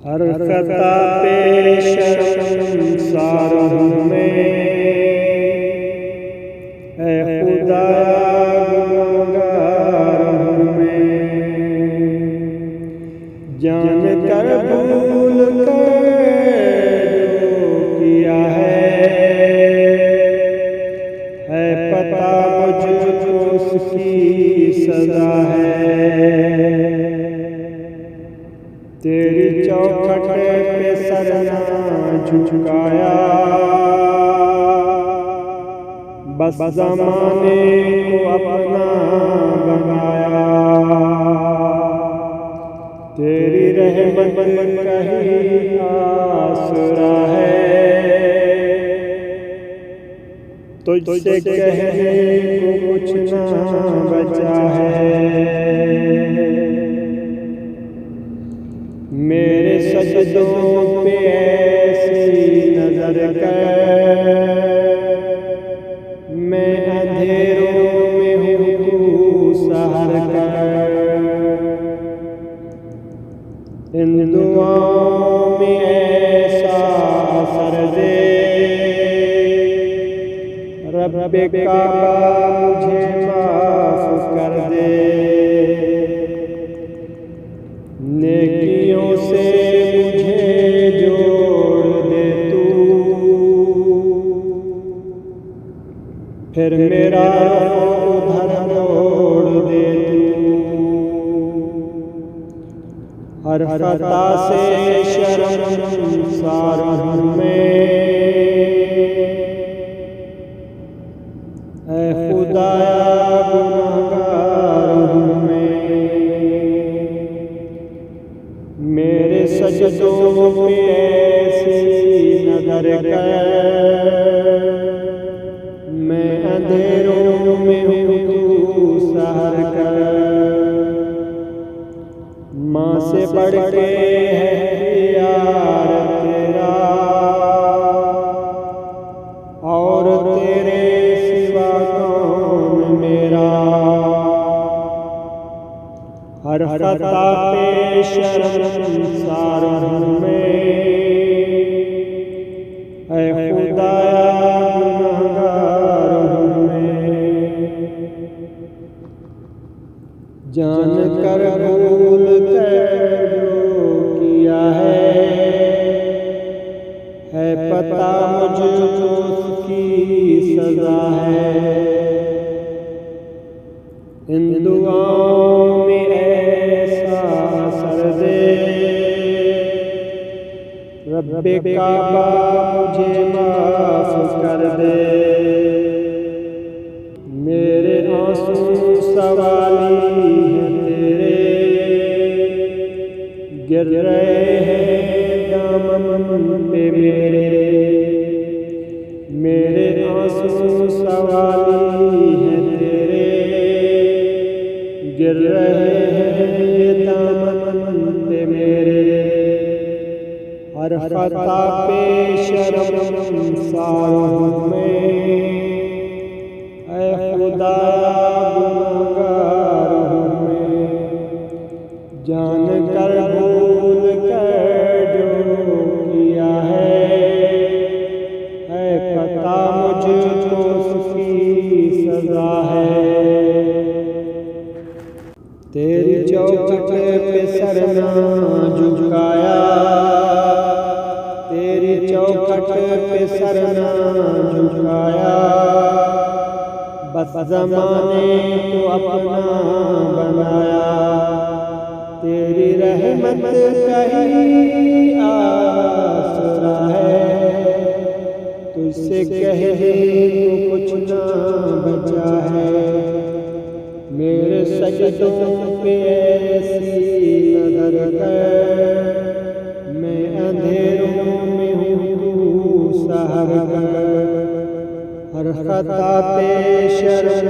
हर खता पे शर्मसार हूँ मैं, है खुदाया गुनहगार हूँ मैं। जान कर भूल कर जो किया है पता मुझको उसकी सजा है। तेरी चौखट पे सर ना झुकाया, बस ज़माने को अपना बनाया। तेरी रहमत कहीं आसरा है, तुझसे कहने को कुछ ना बचा है। मेरे सजदों पे ऐसी नजर कर, मैं अंधेरों में हूँ सहर कर। इन दुआओं में ऐसा असर दे, रब्बे काबा मुझे माफ कर दे। नेकियों से मुझे जोड़ दे तू, फिर मेरा उधर मोड़ दे तू। हर खता से शर्मसार हूँ मैं, ऐ खुदाया गुनहगार हूँ मैं। मेरे सजदों पे ऐसी नजर कर, मैं अंधेरों में हूँ सहर कर। माँ से बढ़ के है यार तेरा, और तेरे सिवा कौन मेरा। हर खता पे शर्मसार हूँ मैं, ऐ खुदाया गुनहगार हूँ मैं। जान कर भूल कर जो किया है पता मुझको उसकी सजा है। इन दुआओं में ऐसा असर दे, रब्बे काबा मुझे माफ कर दे। मेरे आंसू सवाली हैं तेरे, गिर रहे हैं दामन पे मेरे। मेरे आंसू सवाली हैं तेरे, गिर रहे हैं दामन पे मेरे। हर खता पे शर्मसार हूँ मैं, ऐ खुदाया गुनहगार हूँ मैं। जान कर भूल कर जो किया है पता मुझको उसकी सजा है। तेरी चौखट पे सर ना झुकाया, तेरी चौखट पे सर ना झुकाया, बस ज़माने को अपना बनाया। तेरी रहमत कहीं आसरा है, तुझसे कहने को कुछ ना बचा है। मेरे सजदों पे ऐसी नजर कर, मैं अंधेरों में हूँ सहर कर। हर खता पे शर्म